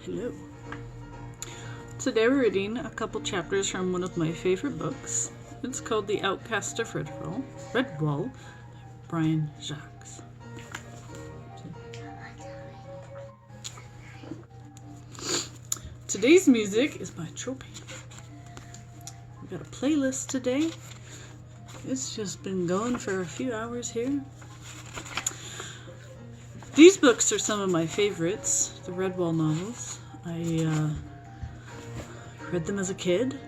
Hello. Today we're reading a couple chapters from one of my favorite books. It's called The Outcast of Redwall by Brian Jacques. Today's music is by Chopin. We got a playlist today. It's just been going for a few hours here. These books are some of my favorites, the Redwall novels. I read them as a kid.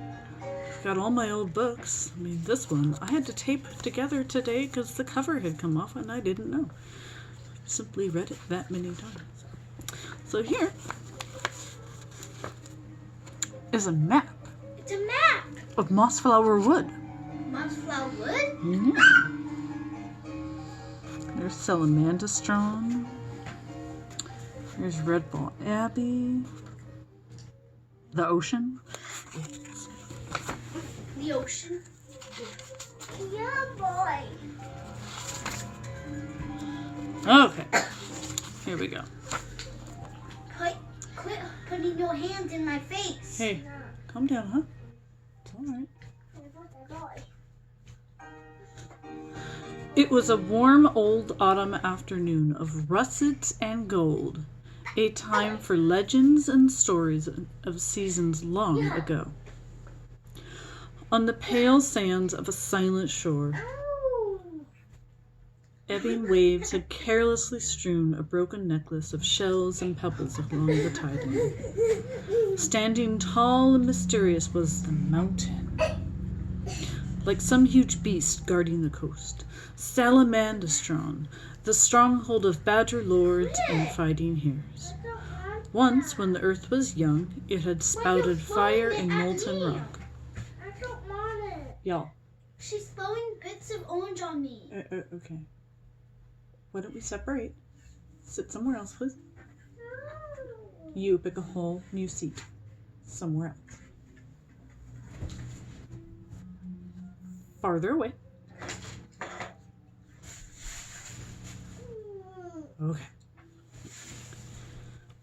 I've got all my old books. I mean, this one I had to tape together today because the cover had come off and I didn't know. I've simply read it that many times. So here is a map. It's a map of Mossflower Wood. Mossflower Wood? Mm-hmm. There's Salamandastron. Here's Redwall Abbey. The ocean. The ocean? Yeah, boy. Okay. Here we go. Quit putting your hands in my face. Hey, calm down, huh? It's alright. It was a warm old autumn afternoon of russets and gold, a time for legends and stories of seasons long ago. On the pale sands of a silent shore, ebbing waves had carelessly strewn a broken necklace of shells and pebbles along the tide line. Standing tall and mysterious was the mountain, like some huge beast guarding the coast. Salamandastron, the stronghold of badger lords and fighting hares. Once, when the earth was young, it had spouted fire and molten rock. I don't want it. Y'all. She's throwing bits of orange on me. Okay. Why don't we separate? Sit somewhere else, please. You pick a whole new seat somewhere else. Farther away. Okay.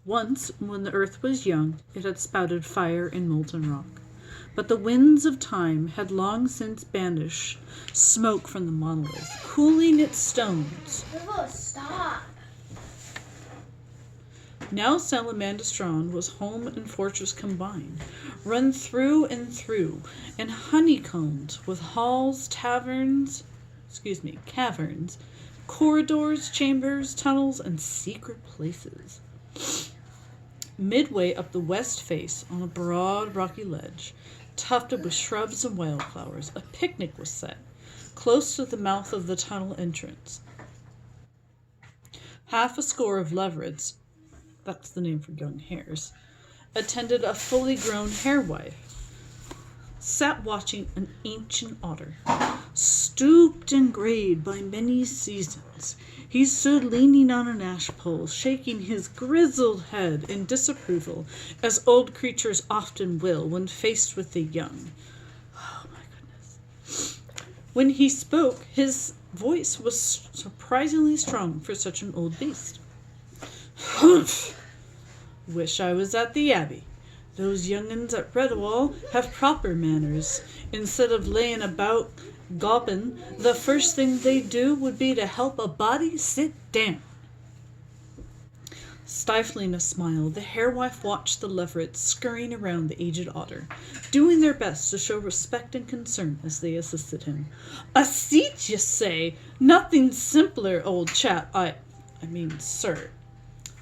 Once, when the earth was young, it had spouted fire and molten rock. But the winds of time had long since banished smoke from the monolith, cooling its stones. Oh, stop. Now Salamandastron was home and fortress combined, run through and through, and honeycombed with halls, caverns, corridors, chambers, tunnels, and secret places. Midway up the west face, on a broad rocky ledge, tufted with shrubs and wildflowers, a picnic was set, close to the mouth of the tunnel entrance. Half a score of leverets, that's the name for young hares, attended a fully grown harewife, sat watching an ancient otter. Stooped and grayed by many seasons, he stood leaning on an ash pole, shaking his grizzled head in disapproval, as old creatures often will when faced with the young. Oh my goodness. When he spoke, his voice was surprisingly strong for such an old beast. Humph! Wish I was at the Abbey. Those young'uns at Redwall have proper manners. Instead of laying about gawping, the first thing they'd do would be to help a body sit down. Stifling a smile, the harewife watched the leverets scurrying around the aged otter, doing their best to show respect and concern as they assisted him. A seat, you say? Nothing simpler, old chap. I mean, sir.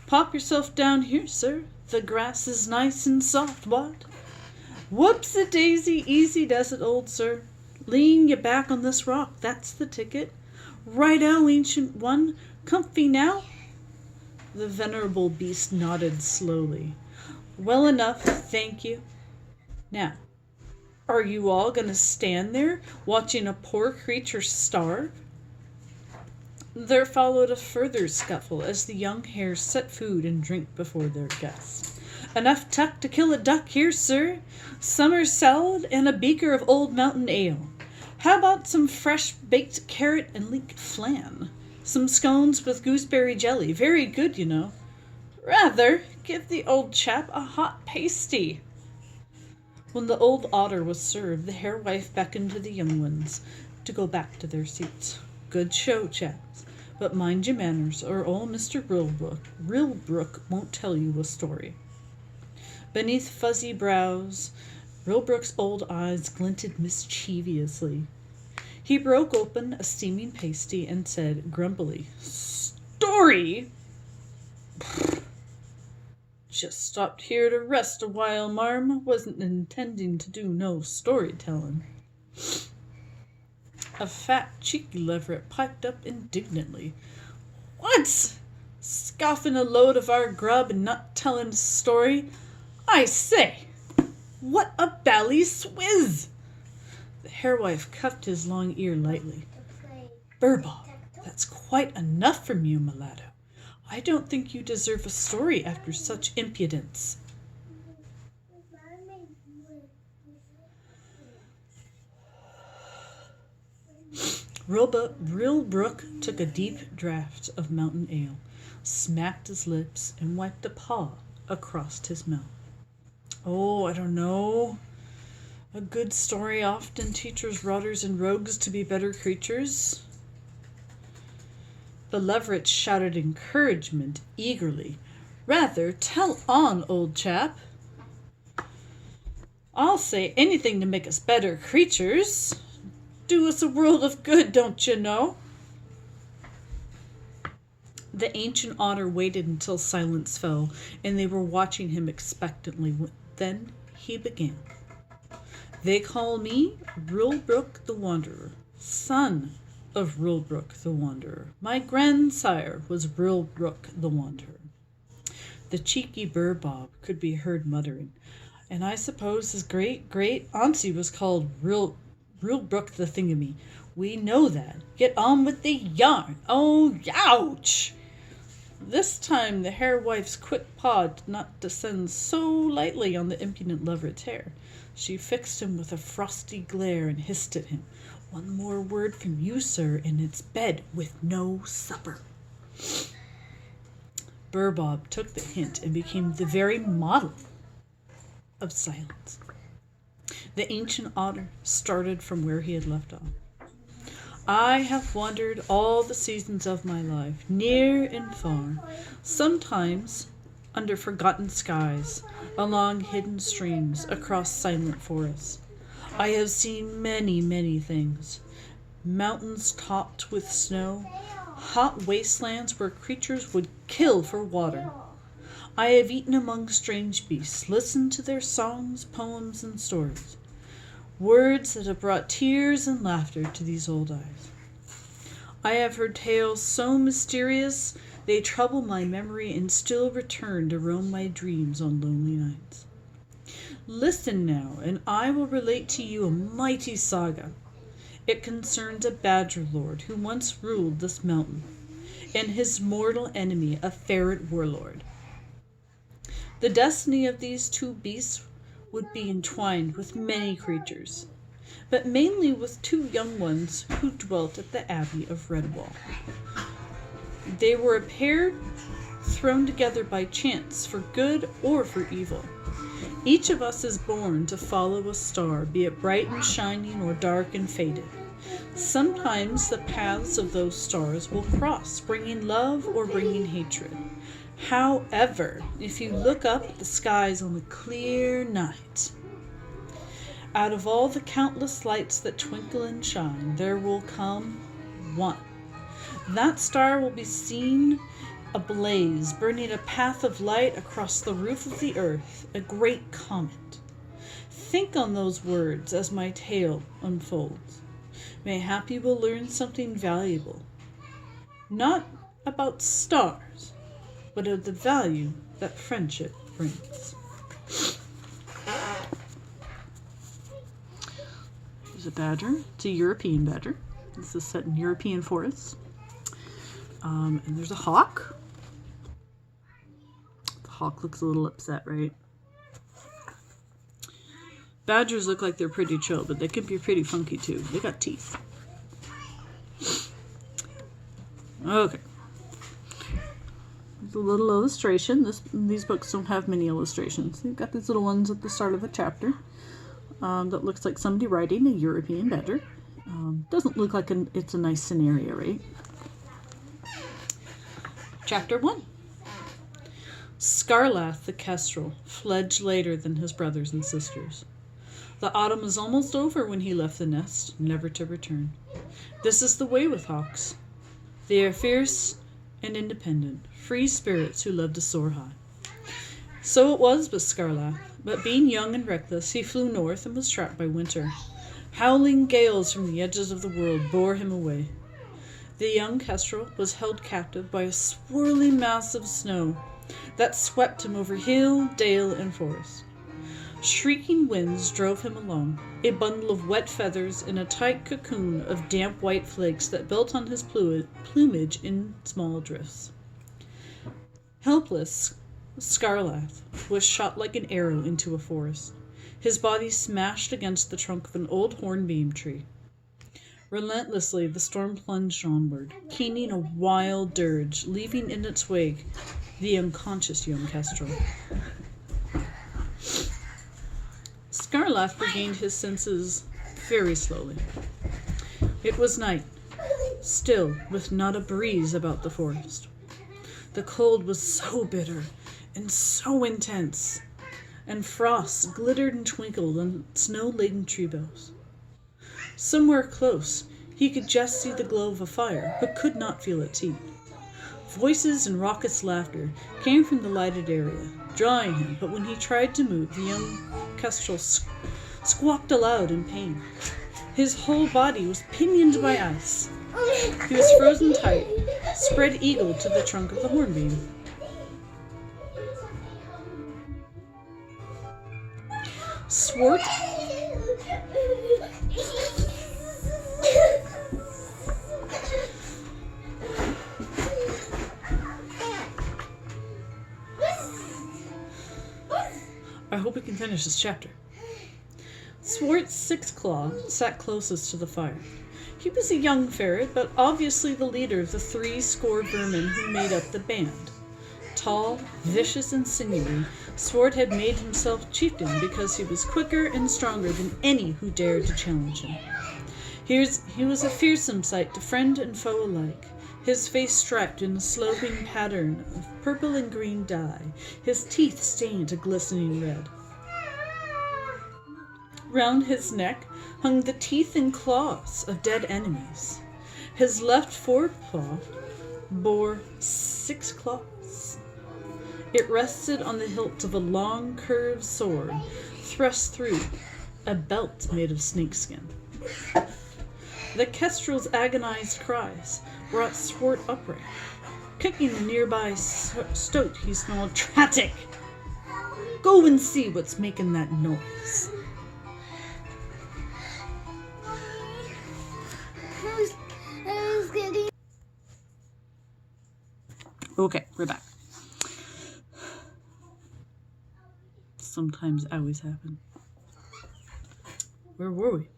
Pop yourself down here, sir. The grass is nice and soft, what? Whoops-a-daisy, easy does it, old sir. Lean you back on this rock, that's the ticket. Right-o, ancient one. Comfy now? The venerable beast nodded slowly. Well enough, thank you. Now, are you all going to stand there watching a poor creature starve? There followed a further scuffle as the young hares set food and drink before their guest. Enough tuck to kill a duck here, sir. Summer salad and a beaker of old mountain ale. How about some fresh baked carrot and leek flan? Some scones with gooseberry jelly. Very good, you know. Rather, Give the old chap a hot pasty. When the old otter was served, the hare wife beckoned to the young ones to go back to their seats. Good show, chaps, but mind your manners, or old Mr. Rilbrook won't tell you a story. Beneath fuzzy brows, Rilbrook's old eyes glinted mischievously. He broke open a steaming pasty and said grumpily, "Story? Just stopped here to rest a while, marm. Wasn't intending to do no storytelling." A fat, cheeky leveret piped up indignantly. "What? Scoffing a load of our grub and not telling a story? I say, what a bally swizz!" The harewife cuffed his long ear lightly. "Burbob, that's quite enough from you, mulatto. I don't think you deserve a story after such impudence." Rilbrook took a deep draught of mountain ale, smacked his lips, and wiped a paw across his mouth. "Oh, I don't know. A good story often teaches rotters and rogues to be better creatures." The leveret shouted encouragement eagerly. "Rather, tell on, old chap. I'll say anything to make us better creatures. Do us a world of good, don't you know?" The ancient otter waited until silence fell, and they were watching him expectantly. Then he began. "They call me Rilbrook the Wanderer, son of Rilbrook the Wanderer. My grandsire was Rilbrook the Wanderer." The cheeky Burbob could be heard muttering, "And I suppose his great-great-auntie was called Rilbrook the Thingamy. We know that. Get on with the yarn. Oh, ouch!" This time the harewife's quick paw did not descend so lightly on the impudent leveret's hair. She fixed him with a frosty glare and hissed at him, "One more word from you, sir, and it's bed with no supper." Burbob took the hint and became the very model of silence. The ancient otter started from where he had left off. "I have wandered all the seasons of my life, near and far, sometimes under forgotten skies, along hidden streams, across silent forests. I have seen many, many things. Mountains topped with snow, hot wastelands where creatures would kill for water. I have eaten among strange beasts, listened to their songs, poems, and stories. Words that have brought tears and laughter to these old eyes. I have heard tales so mysterious they trouble my memory and still return to roam my dreams on lonely nights. Listen now, and I will relate to you a mighty saga. It concerns a badger lord who once ruled this mountain, and his mortal enemy, a ferret warlord. The destiny of these two beasts would be entwined with many creatures, but mainly with two young ones who dwelt at the Abbey of Redwall. They were a pair thrown together by chance for good or for evil. Each of us is born to follow a star, be it bright and shining or dark and faded. Sometimes the paths of those stars will cross, bringing love or bringing hatred. However, if you look up at the skies on a clear night, out of all the countless lights that twinkle and shine, there will come one. That star will be seen ablaze, burning a path of light across the roof of the earth, a great comet. Think on those words as my tale unfolds. Mayhap you will learn something valuable, not about stars, but of the value that friendship brings." There's a badger. It's a European badger. This is set in European forests. And there's a hawk. The hawk looks a little upset, right? Badgers look like they're pretty chill, but they can be pretty funky too. They got teeth. Okay. There's a little illustration. These books don't have many illustrations. You've got these little ones at the start of a chapter that looks like somebody riding a European badger. Doesn't look like it's a nice scenario, right? Chapter 1. Scarlath the kestrel fledged later than his brothers and sisters. The autumn was almost over when he left the nest, never to return. This is the way with hawks. They are fierce and independent, free spirits who love to soar high. So it was with Scarlath, but being young and reckless, he flew north and was trapped by winter. Howling gales from the edges of the world bore him away. The young kestrel was held captive by a swirling mass of snow that swept him over hill, dale, and forest. Shrieking winds drove him along, a bundle of wet feathers in a tight cocoon of damp white flakes that built on his plumage in small drifts. Helpless, Scarlath was shot like an arrow into a forest, his body smashed against the trunk of an old hornbeam tree. Relentlessly, the storm plunged onward, keening a wild dirge, leaving in its wake the unconscious young kestrel. Scarlath regained his senses very slowly. It was night, still, with not a breeze about the forest. The cold was so bitter and so intense, and frosts glittered and twinkled on snow-laden tree boughs. Somewhere close, he could just see the glow of a fire, but could not feel its heat. Voices and raucous laughter came from the lighted area, drawing him, but when he tried to move, the young kestrel squawked aloud in pain. His whole body was pinioned by ice. He was frozen tight, spread eagled to the trunk of the hornbeam. Swart I hope we can finish this chapter. Swart's Sixclaw sat closest to the fire. He was a young ferret, but obviously the leader of the 30 vermin who made up the band. Tall, vicious, and sinewy, Swart had made himself chieftain because he was quicker and stronger than any who dared to challenge him. He was a fearsome sight to friend and foe alike, his face striped in a sloping pattern of purple and green dye, his teeth stained a glistening red. Round his neck hung the teeth and claws of dead enemies. His left forepaw bore 6 claws. It rested on the hilt of a long, curved sword thrust through a belt made of snakeskin. The kestrel's agonized cries brought Swart upright. Kicking the nearby stoat, he snarled, "Tratic! Go and see what's making that noise." Okay, we're back. Sometimes always happen. Where were we?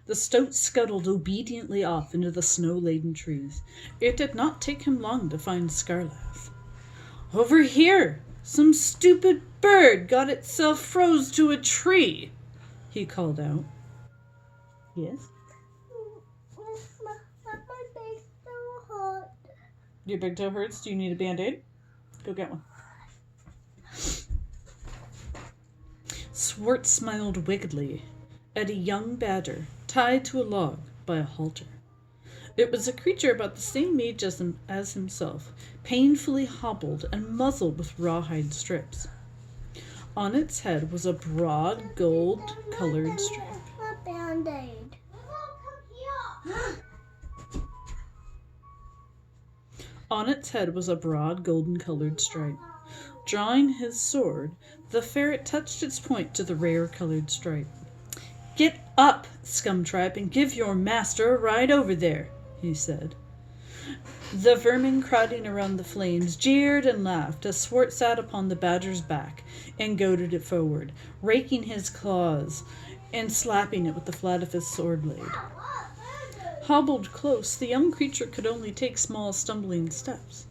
The stoat scuttled obediently off into the snow-laden trees. It did not take him long to find Scarlath. "Over here! Some stupid bird got itself froze to a tree," he called out. Yes? My face so hot. Your big toe hurts? Do you need a Band-Aid? Go get one. Swart smiled wickedly at a young badger tied to a log by a halter. It was a creature about the same age as himself, painfully hobbled and muzzled with rawhide strips. On its head was a broad gold-colored stripe. A Band-Aid. On its head was a broad golden-colored stripe. Drawing his sword, the ferret touched its point to the rare-colored stripe. "Get up, scum-tripe, and give your master a ride over there," he said. The vermin crowding around the flames jeered and laughed as Swart sat upon the badger's back and goaded it forward, raking his claws and slapping it with the flat of his sword blade. Hobbled close, the young creature could only take small, stumbling steps.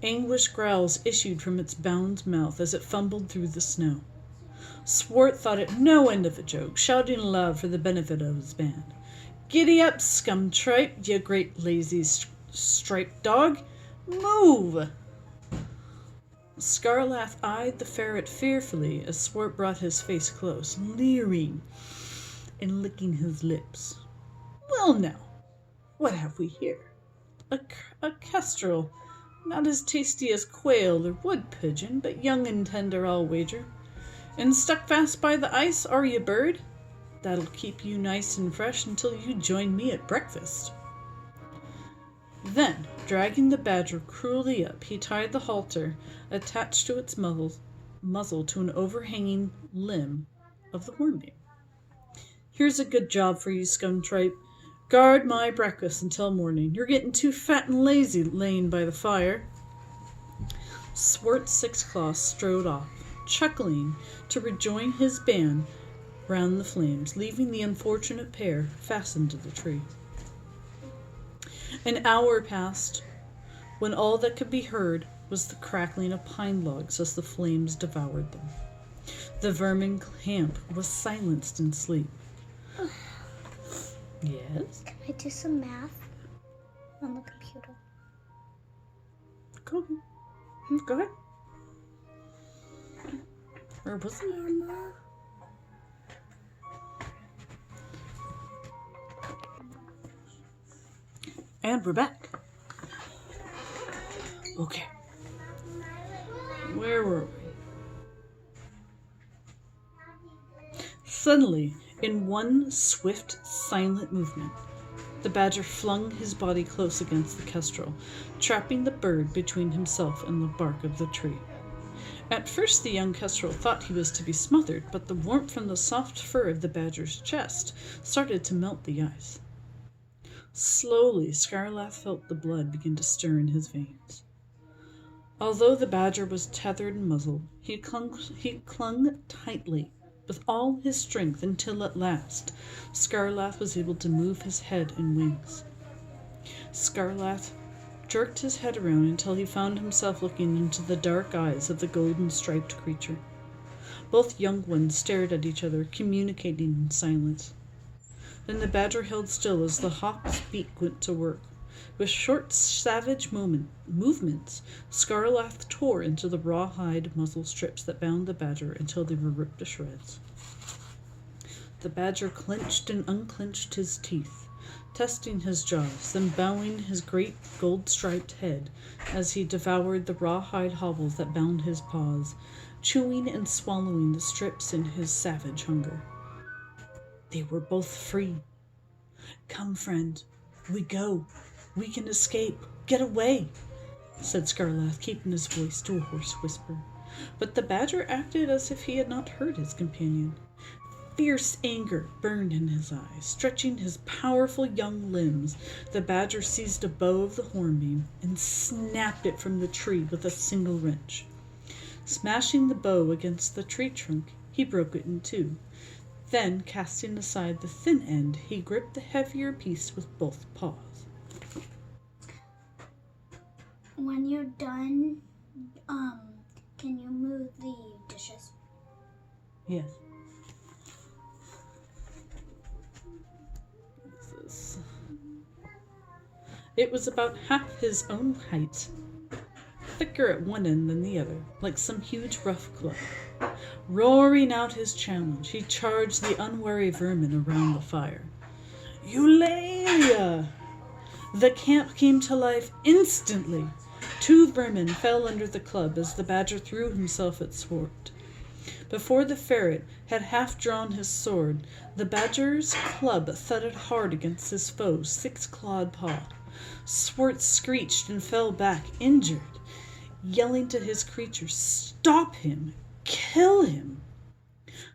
Anguished growls issued from its bound mouth as it fumbled through the snow. Swart thought it no end of a joke, shouting aloud for the benefit of his band. "Giddy up, scum-tripe, you great lazy striped dog! Move!" Scarlath eyed the ferret fearfully as Swart brought his face close, leering and licking his lips. "Well now, what have we here? A kestrel, not as tasty as quail or wood pigeon, but young and tender, I'll wager. And stuck fast by the ice, are you, bird? That'll keep you nice and fresh until you join me at breakfast." Then, dragging the badger cruelly up, he tied the halter attached to its muzzle to an overhanging limb of the hornbeam. "Here's a good job for you, scum-tripe. Guard my breakfast until morning. You're getting too fat and lazy laying by the fire." Swart Sixclaw strode off, chuckling, to rejoin his band round the flames, leaving the unfortunate pair fastened to the tree. An hour passed, when all that could be heard was the crackling of pine logs as the flames devoured them. The vermin camp was silenced in sleep. Yes? Can I do some math on the computer? Go ahead. Go ahead. Or was it? Mama. And we're back. Okay. Where were we? Suddenly, in one swift, silent movement, the badger flung his body close against the kestrel, trapping the bird between himself and the bark of the tree. At first the young kestrel thought he was to be smothered, but the warmth from the soft fur of the badger's chest started to melt the ice. Slowly, Scarlath felt the blood begin to stir in his veins. Although the badger was tethered and muzzled, he clung tightly with all his strength until at last Scarlath was able to move his head and wings. Scarlath jerked his head around until he found himself looking into the dark eyes of the golden-striped creature. Both young ones stared at each other, communicating in silence. Then the badger held still as the hawk's beak went to work. With short, savage movements, Scarlath tore into the rawhide muzzle strips that bound the badger until they were ripped to shreds. The badger clenched and unclenched his teeth, testing his jaws, then bowing his great gold-striped head as he devoured the rawhide hobbles that bound his paws, chewing and swallowing the strips in his savage hunger. They were both free. "Come, friend, we go. We can escape. Get away," said Scarlath, keeping his voice to a hoarse whisper. But the badger acted as if he had not heard his companion. Fierce anger burned in his eyes. Stretching his powerful young limbs, the badger seized a bow of the hornbeam and snapped it from the tree with a single wrench. Smashing the bow against the tree trunk, he broke it in two. Then, casting aside the thin end, he gripped the heavier piece with both paws. When you're done, can you move the dishes? Yes. This. It was about half his own height, thicker at one end than the other, like some huge rough club. Roaring out his challenge, he charged the unwary vermin around the fire. "Eulalia!" The camp came to life instantly. 2 vermin fell under the club as the badger threw himself at Swart. Before the ferret had half drawn his sword, the badger's club thudded hard against his foe's 6-clawed paw. Swart screeched and fell back, injured, yelling to his creature, "Stop him! Kill him!"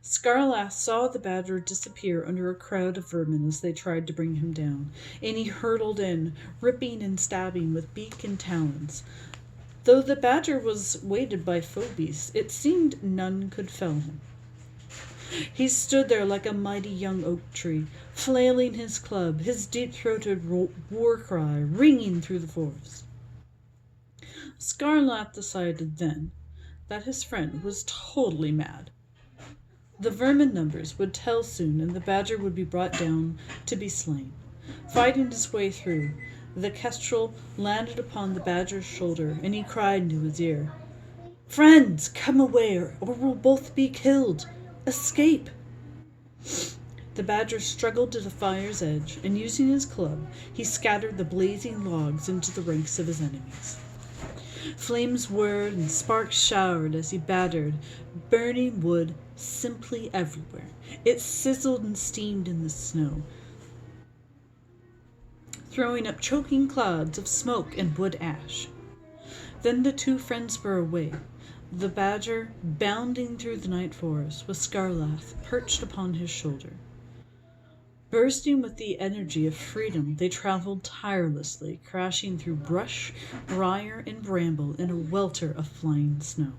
Scarlath saw the badger disappear under a crowd of vermin as they tried to bring him down, and he hurtled in, ripping and stabbing with beak and talons. Though the badger was weighted by foe beasts, it seemed none could fell him. He stood there like a mighty young oak tree, flailing his club, his deep-throated war cry ringing through the forest. Scarlath decided then that his friend was totally mad. The vermin numbers would tell soon, and the badger would be brought down to be slain. Fighting his way through, the kestrel landed upon the badger's shoulder, and he cried into his ear, "Friends, come away, or we'll both be killed. Escape!" The badger struggled to the fire's edge, and using his club, he scattered the blazing logs into the ranks of his enemies. Flames whirred and sparks showered as he battered burning wood simply everywhere. It sizzled and steamed in the snow, throwing up choking clouds of smoke and wood ash. Then the two friends were away, the badger bounding through the night forest with Scarlath perched upon his shoulder. Bursting with the energy of freedom, they traveled tirelessly, crashing through brush, briar, and bramble in a welter of flying snow.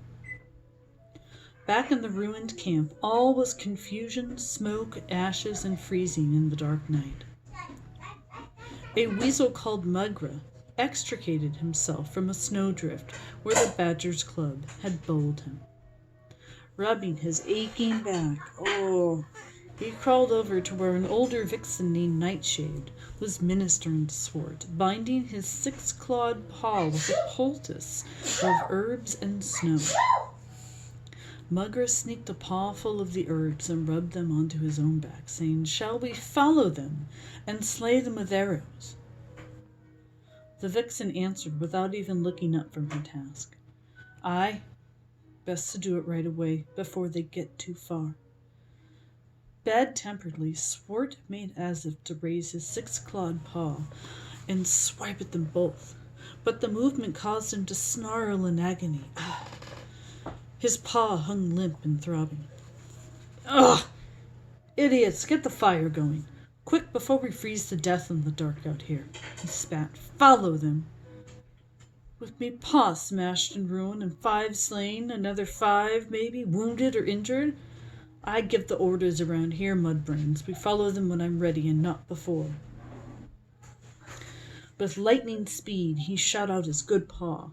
Back in the ruined camp, all was confusion, smoke, ashes, and freezing in the dark night. A weasel called Mugra extricated himself from a snowdrift where the badger's club had bowled him. Rubbing his aching back, he crawled over to where an older vixen named Nightshade was ministering to Swart, binding his 6-clawed paw with a poultice of herbs and snow. Mugra sneaked a paw full of the herbs and rubbed them onto his own back, saying, "Shall we follow them and slay them with arrows?" The vixen answered without even looking up from her task, "Aye, best to do it right away before they get too far." Bad-temperedly, Swart made as if to raise his 6-clawed paw and swipe at them both, but the movement caused him to snarl in agony. His paw hung limp and throbbing. "Ugh! Idiots, get the fire going. Quick, before we freeze to death in the dark out here," he spat. "Follow them." With me paw smashed and ruined and 5 slain, another 5 maybe, wounded or injured, I give the orders around here, mudbrains. We follow them when I'm ready and not before. With lightning speed, he shot out his good paw,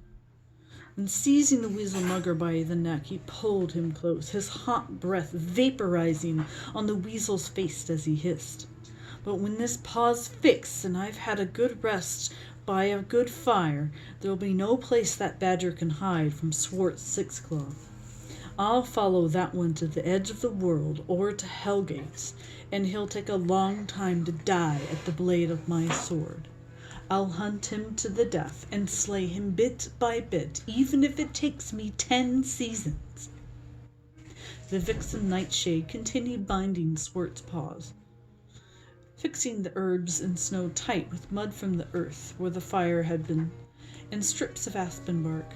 and seizing the weasel Mugger by the neck, he pulled him close, his hot breath vaporizing on the weasel's face as he hissed. But when this paw's fixed and I've had a good rest by a good fire, there'll be no place that badger can hide from Swart's 6-claw. I'll follow that one to the edge of the world or to Hellgates, and he'll take a long time to die at the blade of my sword. I'll hunt him to the death and slay him bit by bit, even if it takes me 10 seasons. The vixen Nightshade continued binding Swart's paws, fixing the herbs and snow tight with mud from the earth where the fire had been, and strips of aspen bark.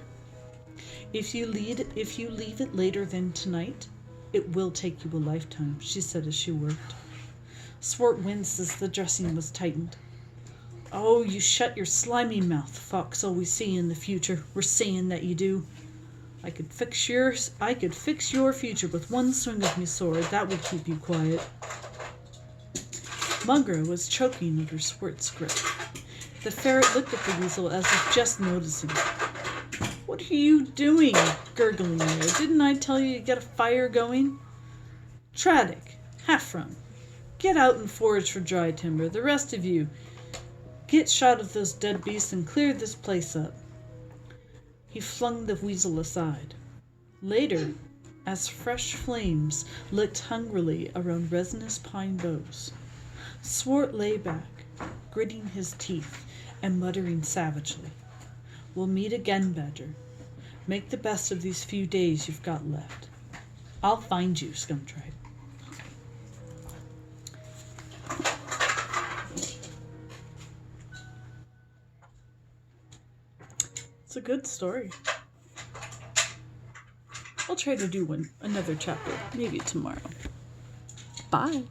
If you leave it later than tonight, it will take you a lifetime," she said as she worked. Swart winced as the dressing was tightened. "Oh, you shut your slimy mouth, fox always see in the future. We're saying that you do. I could fix your future with one swing of me sword. That would keep you quiet." Mugra was choking under Swart's grip. The ferret looked at the weasel as if just noticing. "What are you doing, gurgling there? Didn't I tell you to get a fire going? Tradic, Hafron, get out and forage for dry timber. The rest of you, get shot of those dead beasts and clear this place up." He flung the weasel aside. Later, as fresh flames licked hungrily around resinous pine boughs, Swart lay back, gritting his teeth and muttering savagely, "We'll meet again, Badger. Make the best of these few days you've got left. I'll find you, Scumtribe." It's a good story. I'll try to do another chapter, maybe tomorrow. Bye.